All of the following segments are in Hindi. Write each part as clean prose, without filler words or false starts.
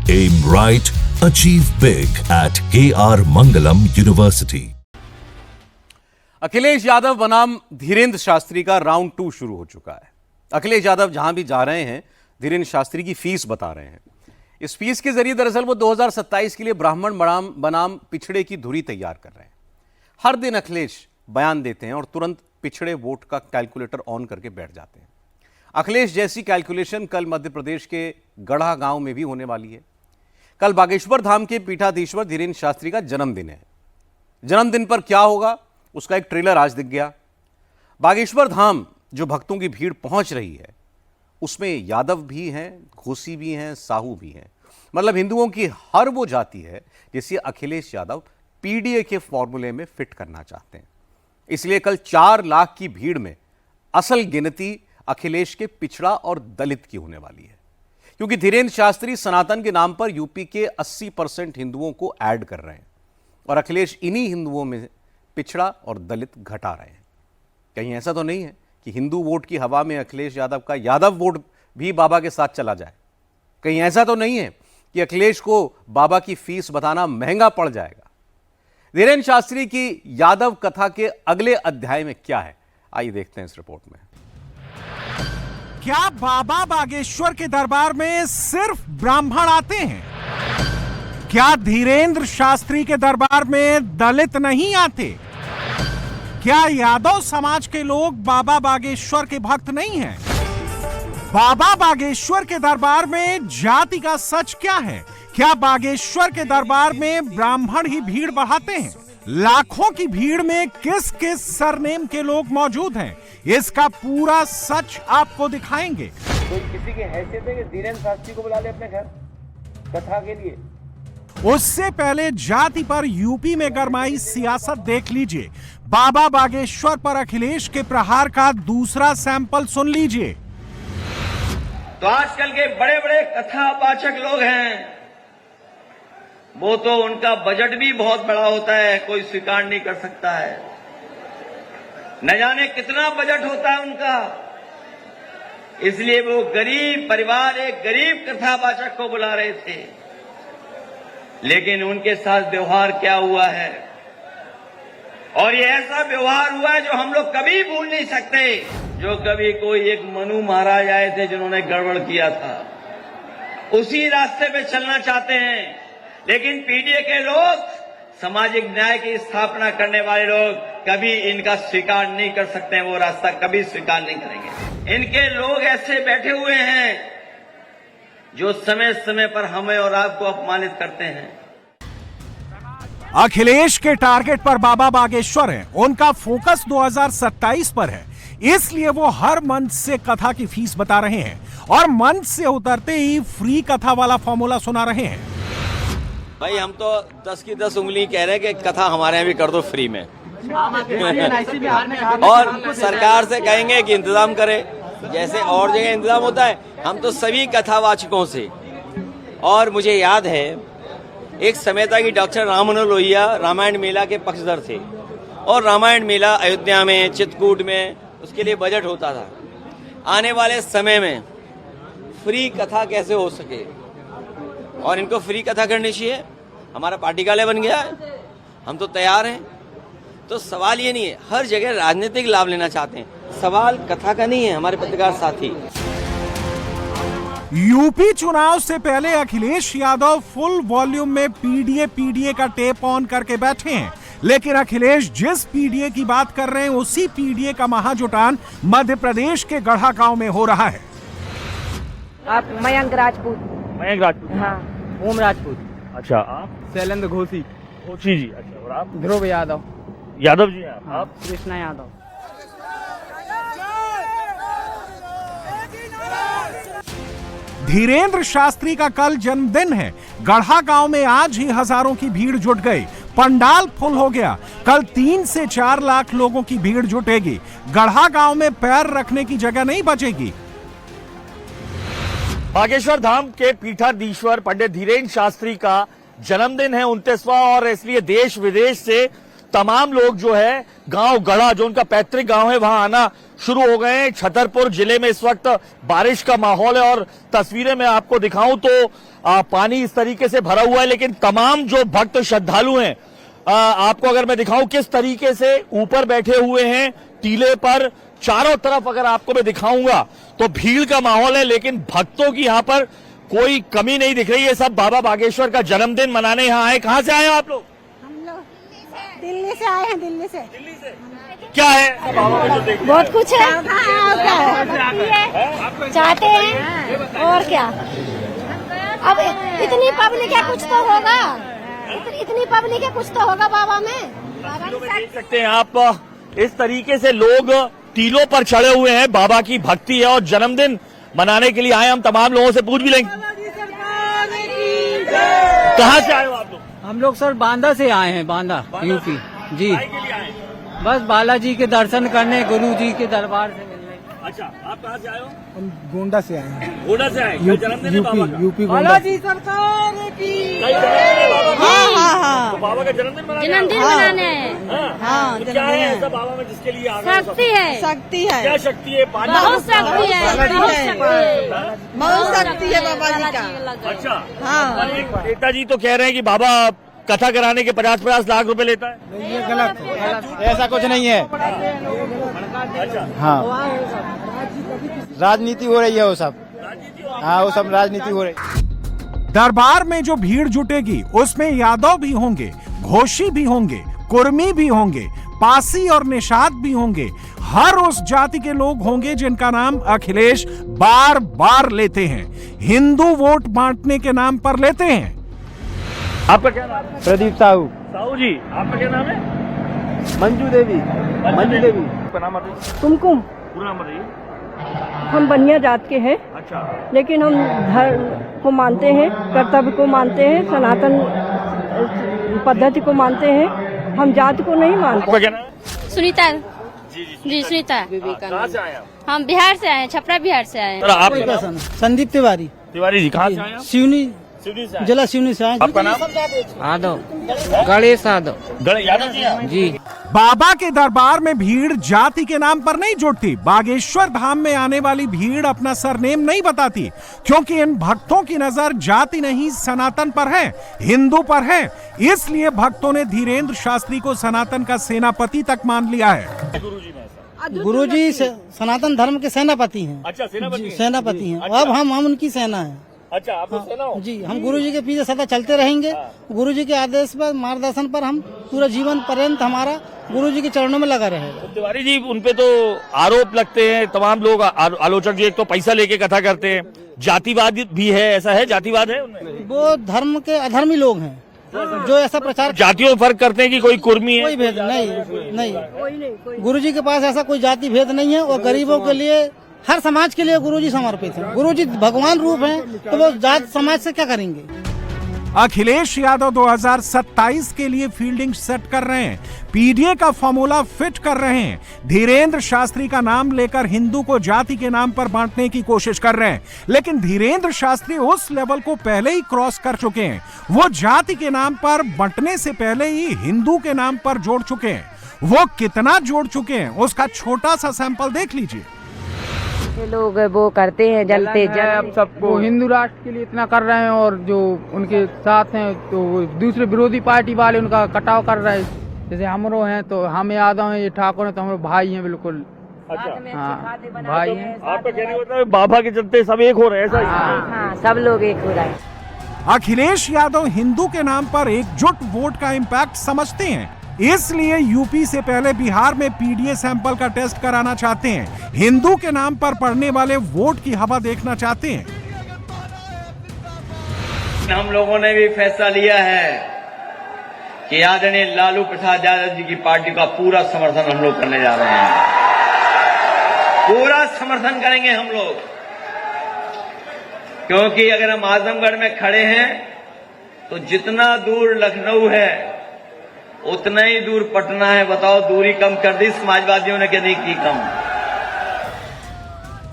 Aim right, achieve big at KR Mangalam University. Akhilesh Yadav बनाम धीरेन्द्र शास्त्री का राउंड 2 शुरू हो चुका है। अखिलेश यादव जहां भी जा रहे हैं, धीरेन्द्र शास्त्री की फीस बता रहे हैं। इस फीस के जरिए दरअसल वो 2027 के लिए ब्राह्मण बनाम पिछड़े की धुरी तैयार कर रहे हैं। हर दिन अखिलेश बयान देते हैं और तुरंत पिछड़े वोट का कैलकुलेटर ऑन करके बैठ जाते हैं। अखिलेश जैसी कैलकुलेशन कल मध्य प्रदेश के गढ़ा गांव में भी होने वाली है। कल बागेश्वर धाम के पीठाधीश्वर धीरेन्द्र शास्त्री का जन्मदिन है। जन्मदिन पर क्या होगा उसका एक ट्रेलर आज दिख गया। बागेश्वर धाम जो भक्तों की भीड़ पहुंच रही है उसमें यादव भी हैं, घोसी भी हैं, साहू भी हैं। मतलब हिंदुओं की हर वो जाति है जिसे अखिलेश यादव पीडीए के फॉर्मूले में फिट करना चाहते हैं। इसलिए कल 4 लाख की भीड़ में असल गिनती अखिलेश के पिछड़ा और दलित की होने वाली है, क्योंकि धीरेन्द्र शास्त्री सनातन के नाम पर यूपी के 80% हिंदुओं को ऐड कर रहे हैं और अखिलेश इन्हीं हिंदुओं में पिछड़ा और दलित घटा रहे हैं। कहीं ऐसा तो नहीं है कि हिंदू वोट की हवा में अखिलेश यादव का यादव वोट भी बाबा के साथ चला जाए? कहीं ऐसा तो नहीं है कि अखिलेश को बाबा की फीस बताना महंगा पड़ जाएगा? धीरेन्द्र शास्त्री की यादव कथा के अगले अध्याय में क्या है, आइए देखते हैं इस रिपोर्ट में। क्या बाबा बागेश्वर के दरबार में सिर्फ ब्राह्मण आते हैं? क्या धीरेन्द्र शास्त्री के दरबार में दलित नहीं आते? क्या यादव समाज के लोग बाबा बागेश्वर के भक्त नहीं हैं? बाबा बागेश्वर के दरबार में जाति का सच क्या है? क्या बागेश्वर के दरबार में ब्राह्मण ही भीड़ बढ़ाते हैं? लाखों की भीड़ में किस किस सरनेम के लोग मौजूद हैं, इसका पूरा सच आपको दिखाएंगे। कोई किसी की हैसियत है कि धीरेन्द्र शास्त्री को बुला ले अपने घर कथा के लिए? उससे पहले जाति पर यूपी में गरमाई सियासत देख लीजिए। बाबा बागेश्वर पर अखिलेश के प्रहार का दूसरा सैंपल सुन लीजिए। तो आजकल के बड़े बड़े कथावाचक लोग हैं, वो तो उनका बजट भी बहुत बड़ा होता है, कोई स्वीकार नहीं कर सकता है। न जाने कितना बजट होता है उनका, इसलिए वो गरीब परिवार एक गरीब कथावाचक को बुला रहे थे। लेकिन उनके साथ व्यवहार क्या हुआ है, और ये ऐसा व्यवहार हुआ है जो हम लोग कभी भूल नहीं सकते। जो कभी कोई एक मनु महाराज आए थे जिन्होंने गड़बड़ किया था, उसी रास्ते पे चलना चाहते हैं। लेकिन पीडीए के लोग, सामाजिक न्याय की स्थापना करने वाले लोग, कभी इनका स्वीकार नहीं कर सकते हैं, वो रास्ता कभी स्वीकार नहीं करेंगे। इनके लोग ऐसे बैठे हुए हैं जो समय समय पर हमें और आपको अपमानित करते हैं। अखिलेश के टारगेट पर बाबा बागेश्वर है, उनका फोकस 2027 पर है। इसलिए वो हर मंच से कथा की फीस बता रहे हैं और मंच से उतरते ही फ्री कथा वाला फॉर्मूला सुना रहे हैं। भाई हम तो 10 की 10 उंगली कह रहे हैं कि कथा हमारे यहाँ भी कर दो फ्री में और सरकार से कहेंगे कि इंतजाम करे, जैसे और जगह इंतजाम होता है। हम तो सभी कथावाचकों से, और मुझे याद है एक समय था कि डॉक्टर राम मनोहर लोहिया रामायण मेला के पक्षधर थे और रामायण मेला अयोध्या में, चित्रकूट में, उसके लिए बजट होता था। आने वाले समय में फ्री कथा कैसे हो सके, और इनको फ्री कथा करनी चाहिए। हमारा पार्टी कार्यालय बन गया है, हम तो तैयार हैं। तो सवाल ये नहीं है, हर जगह राजनीतिक लाभ लेना चाहते हैं, सवाल कथा का नहीं है। हमारे पत्रकार साथी, यूपी चुनाव से पहले अखिलेश यादव फुल वॉल्यूम में पीडीए का टेप ऑन करके बैठे हैं। लेकिन अखिलेश जिस पीडीए की बात कर रहे हैं उसी पीडीए का महाजुटान मध्य प्रदेश के गढ़ा गांव में हो रहा है। आप मयंक राजपूत। मयंक राजपूत? हाँ। ओम राजपूत। अच्छा, आप? शैलेंद्र घोसी। घोसी जी। अच्छा, और आप? ध्रुव यादव। यादव जी हैं आप? कृष्णा यादव। धीरेन्द्र शास्त्री का कल जन्मदिन है। गढ़ा गांव में आज ही हजारों की भीड़ जुट गई, पंडाल फुल हो गया। कल 3 से 4 लाख लोगों की भीड़ जुटेगी। गढ़ा गांव में पैर रखने की जगह नहीं बचेगी। बागेश्वर धाम के पीठाधीश्वर पंडित धीरेन्द्र शास्त्री का जन्मदिन है, 29वां, और इसलिए देश विदेश से तमाम लोग जो है गांव गढ़ा, जो उनका पैतृक गांव है, वहां आना शुरू हो गए हैं। छतरपुर जिले में इस वक्त बारिश का माहौल है और तस्वीरें मैं आपको दिखाऊं तो पानी इस तरीके से भरा हुआ है, लेकिन तमाम जो भक्त श्रद्धालु हैं, आपको अगर मैं दिखाऊं किस तरीके से ऊपर बैठे हुए हैं टीले पर, चारों तरफ अगर आपको मैं दिखाऊंगा तो भीड़ का माहौल है, लेकिन भक्तों की यहां पर कोई कमी नहीं दिख रही है। सब बाबा बागेश्वर का जन्मदिन मनाने यहाँ आए। कहाँ से आए हो आप लोग? हम लोग दिल्ली से आए हैं। दिल्ली से क्या है बाबा में जो देख बहुत कुछ है, चाहते हैं और क्या। अब इतनी पब्लिक है, कुछ तो होगा। इतनी पब्लिक है, कुछ तो होगा बाबा में। देख सकते हैं आप, इस तरीके से लोग टीलों पर चढ़े हुए हैं। बाबा की भक्ति है और जन्मदिन मनाने के लिए आए। हम तमाम लोगों से पूछ भी लेंगे। कहाँ से आए हो आप लोग? हम लोग सर बांदा से आए हैं, बांदा यूपी जी। बस बालाजी के दर्शन करने, गुरु जी के दरबार से मिलने। अच्छा, आप कहाँ से आए हो? हम गोंडा से आए हैं। गोंडा से आए? जन्मदिन है बाबा का? यूपी बालाजी सरकार की। तो बाबा का जन्मदिन जन्मदिन मनाने हैं। हाँ, तो क्या है ऐसा बाबा में जिसके लिए आ गए? शक्ति है, शक्ति है, क्या शक्ति है? पानी बहुत शक्ति है, बहुत शक्ति है बाबा जी का। अच्छा, हाँ। नेताजी तो कह रहे हैं कि बाबा कथा कराने के 50-50 लाख रुपए लेता है। ये गलत है, ऐसा कुछ नहीं है। अच्छा, हाँ, राजनीति हो रही है वो सब। हाँ, वो सब राजनीति हो रही। दरबार में जो भीड़ जुटेगी उसमें यादव भी होंगे, घोषी भी होंगे, कुर्मी भी होंगे, पासी और निषाद भी होंगे। हर उस जाति के लोग होंगे जिनका नाम अखिलेश बार बार लेते हैं, हिंदू वोट बांटने के नाम पर लेते हैं। आपका क्या नाम है? प्रदीप साहू। साहू जी, आपका क्या नाम है? मंजू देवी। मंजू देवी। आपका नाम बताइए। कुमकुम। पूरा नाम बताइए। हम बनिया जात के हैं, अच्छा, लेकिन हम धर्म को मानते हैं, कर्तव्य को मानते हैं, सनातन पद्धति को मानते हैं। हम जात को नहीं मानते। आपका क्या नाम है? सुनीता जी, सुनीता। कहाँ से आए आप? हम बिहार से आए, छपरा बिहार से आए। आपका नाम? संदीप तिवारी। तिवारी जी, कहाँ से आए आप? सिवनी सिवनी से आए? जिला सिवनी से आए। आपका नाम? यादव, गणेश यादव यादव जी आप? जी। बाबा के दरबार में भीड़ जाति के नाम पर नहीं जुटती। बागेश्वर धाम में आने वाली भीड़ अपना सरनेम नहीं बताती, क्योंकि इन भक्तों की नजर जाति नहीं सनातन पर है, हिंदू पर है। इसलिए भक्तों ने धीरेन्द्र शास्त्री को सनातन का सेनापति तक मान लिया है। गुरुजी सनातन धर्म के सेनापति हैं। अच्छा, सेनापति हैं। अब हम उनकी सेना हैं। अच्छा, आप लोग सेना हो? जी, हम गुरुजी के पीछे सदा चलते रहेंगे। गुरुजी के आदेश पर, मार्गदर्शन पर हम पूरा जीवन पर्यंत हमारा गुरुजी के चरणों में लगा रहेगा। तिवारी जी, उनपे तो आरोप लगते हैं तमाम लोग, आलोचक जी। एक तो पैसा लेके कथा करते हैं, जातिवाद भी है, ऐसा है? जातिवाद है उनमें? वो धर्म के अधर्मी लोग हैं जो ऐसा प्रचार। जातियों में फर्क करते हैं कि कोई कुर्मी है? कोई भेद नहीं। गुरुजी के पास ऐसा कोई जाति भेद नहीं है। और गरीबों के लिए, हर समाज के लिए गुरुजी समर्पित है। गुरुजी भगवान रूप हैं, तो वो जात समाज से क्या करेंगे। अखिलेश यादव 2027 के लिए फील्डिंग सेट कर रहे हैं, पीडीए का फॉर्मूला फिट कर रहे हैं। धीरेन्द्र शास्त्री का नाम लेकर हिंदू को जाति के नाम पर बांटने की कोशिश कर रहे हैं, लेकिन धीरेन्द्र शास्त्री उस लेवल को पहले ही क्रॉस कर चुके हैं। वो जाति के नाम पर बंटने से पहले ही हिंदू के नाम पर जोड़ चुके हैं। वो कितना जोड़ चुके हैं उसका छोटा सा सैंपल देख लीजिए। ये लोग वो करते हैं, जलते अब सबको हिंदू राष्ट्र के लिए इतना कर रहे हैं, और जो उनके साथ हैं तो दूसरे विरोधी पार्टी वाले उनका कटाव कर रहे हैं। जैसे हमरो हैं तो हम यादव हैं, ये ठाकुर हैं तो हमारे भाई हैं, बिल्कुल। अच्छा, हाँ, भाई हैं। आपका कहने होता है बाबा के चलते सब एक हो रहे हैं, ऐसा? हाँ, सब लोग एक हो रहे हैं। अखिलेश यादव हिंदू के नाम पर एकजुट वोट का इम्पैक्ट समझते हैं, इसलिए यूपी से पहले बिहार में पीडीए सैंपल का टेस्ट कराना चाहते हैं। हिंदू के नाम पर पड़ने वाले वोट की हवा देखना चाहते हैं। हम लोगों ने भी फैसला लिया है कि आदरणीय लालू प्रसाद यादव जी की पार्टी का पूरा समर्थन हम लोग करने जा रहे हैं। पूरा समर्थन करेंगे हम लोग, क्योंकि अगर हम आजमगढ़ में खड़े हैं तो जितना दूर लखनऊ है उतना ही दूर पटना है। बताओ, दूरी कम कर दी समाजवादियों ने कि नहीं की कम?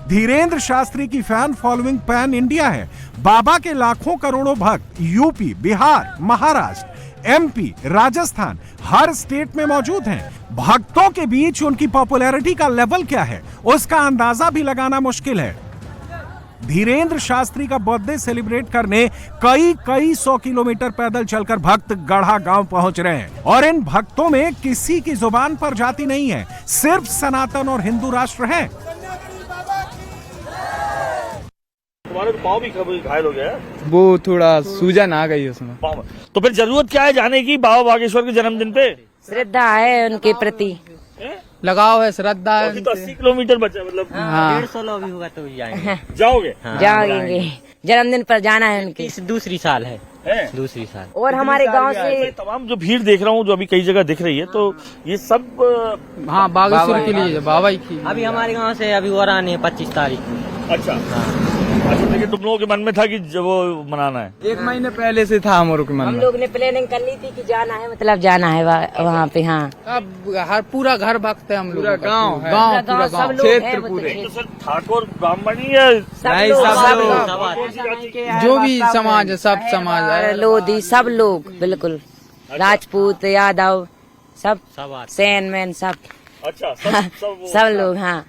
धीरेन्द्र शास्त्री की फैन फॉलोइंग पैन इंडिया है। बाबा के लाखों करोड़ों भक्त यूपी, बिहार, महाराष्ट्र, एमपी, राजस्थान, हर स्टेट में मौजूद हैं। भक्तों के बीच उनकी पॉपुलैरिटी का लेवल क्या है, उसका अंदाजा भी लगाना मुश्किल है। धीरेंद्र शास्त्री का बर्थडे सेलिब्रेट करने कई 100 किलोमीटर पैदल चलकर भक्त गढ़ा गांव पहुंच रहे हैं और इन भक्तों में किसी की जुबान पर जाति नहीं है, सिर्फ सनातन और हिंदू राष्ट्र है। तुम्हारे पाँव भी घायल हो गया है? वो थोड़ा सूजन आ गई उसमें। तो फिर जरूरत क्या है जाने की बाबा बागेश्वर के जन्मदिन पे? श्रद्धा है उनके प्रति, लगाव है, श्रद्धा है। अभी तो 80 किलोमीटर बचा, मतलब 150 लोग भी होगा तो जाएंगे। जाओगे? जाएंगे। जन्मदिन पर जाना है उनके। दूसरी साल है, दूसरी साल। और हमारे गांव से तमाम जो भीड़ देख रहा हूँ, जो अभी कई जगह दिख रही है, तो ये सब हाँ बागेश्वर के लिए, बाबा की। अभी हमारे गांव से अभी और आने 25 तारीख को। अच्छा अच्छा, लेकिन तुम लोगों के मन में था कि जब वो मनाना है? 1 महीने पहले से था हमारे के मन में। हम लोग ने प्लानिंग कर ली थी कि जाना है, मतलब जाना है वहाँ पे। हाँ, अब हर पूरा घर भक्त है हम लोग, गाँव पूरा गाँव क्षेत्र पूरे। तो सर ठाकुर ब्राह्मण ही है? जो भी समाज है, सब समाज है, लोधी सब लोग, बिल्कुल राजपूत यादव सब सैन मैन सब। अच्छा सब लोग। हाँ,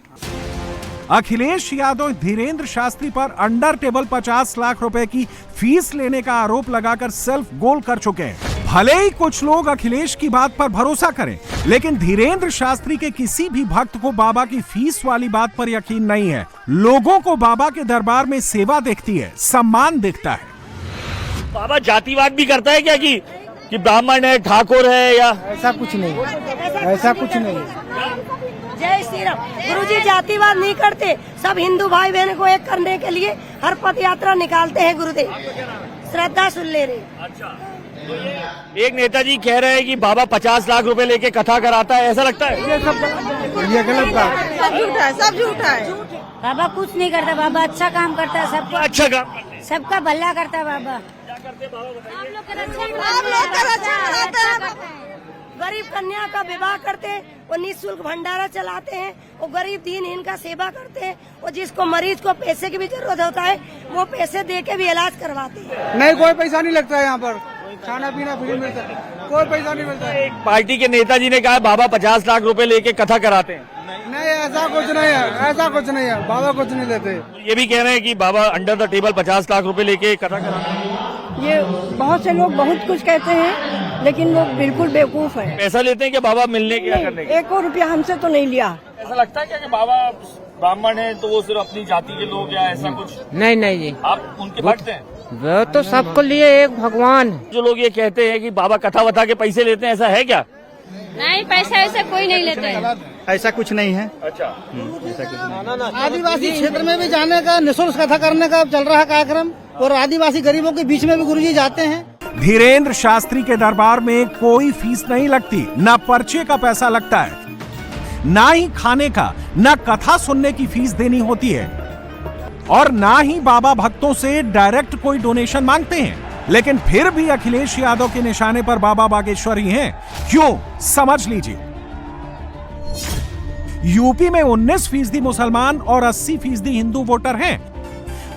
अखिलेश यादव धीरेंद्र शास्त्री पर अंडर टेबल 50 लाख रुपए की फीस लेने का आरोप लगाकर सेल्फ गोल कर चुके हैं। भले ही कुछ लोग अखिलेश की बात पर भरोसा करें, लेकिन धीरेंद्र शास्त्री के किसी भी भक्त को बाबा की फीस वाली बात पर यकीन नहीं है। लोगों को बाबा के दरबार में सेवा दिखती है, सम्मान दिखता है। बाबा जातिवाद भी करता है क्या कि ब्राह्मण है, ठाकुर है, या ऐसा कुछ नहीं, ऐसा कुछ नहीं। जय श्री राम। गुरुजी जातिवाद नहीं करते, सब हिंदू भाई बहन को एक करने के लिए हर पद यात्रा निकालते हैं गुरुदेव। श्रद्धा सुन ले रहे। अच्छा, एक नेताजी कह रहे हैं कि बाबा 50 लाख रुपए लेके कथा कराता है, ऐसा लगता है? ये गलत बात, सब झूठा है, सब झूठा है। बाबा कुछ नहीं करता, बाबा अच्छा काम करता है, सबका अच्छा काम, सबका भला करता है बाबा। गरीब कन्या का विवाह करते हैं, वो निःशुल्क भंडारा चलाते हैं, वो गरीब दीनहीन का सेवा करते हैं, वो जिसको मरीज को पैसे की भी जरूरत होता है वो पैसे दे के भी इलाज करवाते हैं। नहीं कोई पैसा नहीं लगता है यहाँ पर, खाना पीना फ्री मिलता है, कोई पैसा नहीं मिलता है। एक पार्टी के नेताजी ने कहा बाबा 50 लाख रुपए लेके कथा कराते हैं। नहीं ऐसा कुछ नहीं है, ऐसा कुछ नहीं है, बाबा कुछ नहीं लेते। ये भी कह रहे हैं कि बाबा अंडर द टेबल 50 लाख रुपए लेके कथा कराते हैं। ये बहुत से लोग बहुत कुछ कहते हैं, लेकिन वो बिल्कुल बेवकूफ है। पैसा लेते हैं क्या बाबा मिलने क्या करने के? 1 रुपया हमसे तो नहीं लिया। ऐसा लगता है क्या कि बाबा ब्राह्मण है तो वो सिर्फ अपनी जाति के लोग, या ऐसा कुछ? नहीं नहीं जी, आप उनके भक्त हैं? वो तो सबको लिए एक भगवान। जो लोग ये कहते हैं कि बाबा कथा वथा के पैसे लेते हैं, ऐसा है क्या? नहीं, पैसा वैसा कोई नहीं लेते हैं। ऐसा कुछ नहीं है। अच्छा, आदिवासी क्षेत्र में भी जाने का, निःशुल्क कथा करने का चल रहा है कार्यक्रम, और आदिवासी गरीबों के बीच में भी गुरुजी जाते हैं। धीरेंद्र शास्त्री के दरबार में कोई फीस नहीं लगती, ना पर्चे का पैसा लगता है, ना ही खाने का, ना कथा सुनने की फीस देनी होती है, और ना ही बाबा भक्तों से डायरेक्ट कोई डोनेशन मांगते हैं। लेकिन फिर भी अखिलेश यादव के निशाने पर बाबा बागेश्वर ही हैं। क्यों? समझ लीजिए। यूपी में 19% मुसलमान और 80% हिंदू वोटर हैं।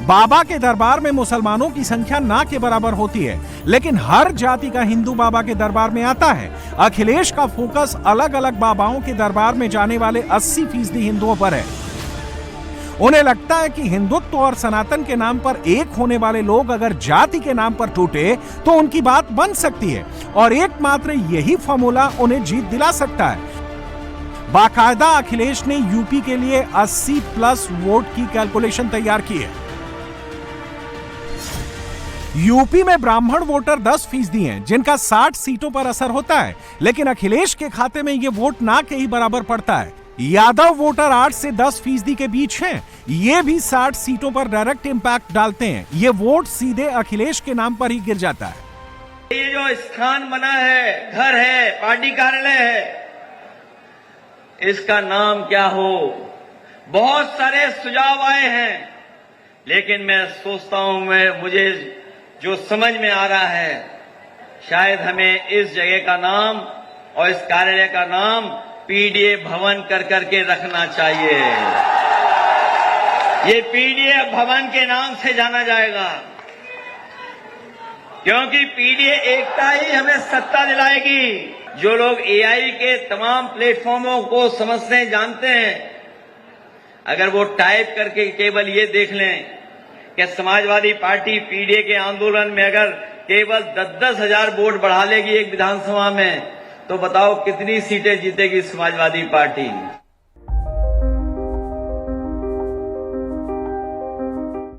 बाबा के दरबार में मुसलमानों की संख्या ना के बराबर होती है, लेकिन हर जाति का हिंदू बाबा के दरबार में आता है। अखिलेश का फोकस अलग अलग बाबाओं के दरबार में जाने वाले 80% हिंदुओं पर है। उन्हें लगता है कि हिंदुत्व और सनातन के नाम पर एक होने वाले लोग अगर जाति के नाम पर टूटे तो उनकी बात बन सकती है, और एकमात्र यही फॉर्मूला उन्हें जीत दिला सकता है। बाकायदा अखिलेश ने यूपी के लिए 80+ वोट की कैलकुलेशन तैयार की है। यूपी में ब्राह्मण वोटर 10% हैं, जिनका 60 सीटों पर असर होता है, लेकिन अखिलेश के खाते में यह वोट ना के ही बराबर पड़ता है। यादव वोटर 8 से 10% के बीच हैं, ये भी 60 सीटों पर डायरेक्ट इंपैक्ट डालते हैं। ये वोट सीधे अखिलेश के नाम पर ही गिर जाता है। ये जो स्थान बना है, घर है, पार्टी कार्यालय है, इसका नाम क्या हो? बहुत सारे सुझाव आए हैं, लेकिन मैं सोचता हूं, मुझे जो समझ में आ रहा है, शायद हमें इस जगह का नाम और इस कार्यालय का नाम पीडीए भवन कर करके रखना चाहिए। ये पीडीए भवन के नाम से जाना जाएगा, क्योंकि पीडीए एकता ही हमें सत्ता दिलाएगी। जो लोग एआई के तमाम प्लेटफॉर्मों को समझते जानते हैं, अगर वो टाइप करके केवल ये देख लें कि समाजवादी पार्टी पीडीए के आंदोलन में अगर केवल 10-10 हजार वोट बढ़ा लेगी एक विधानसभा में, तो बताओ कितनी सीटें जीतेगी समाजवादी पार्टी।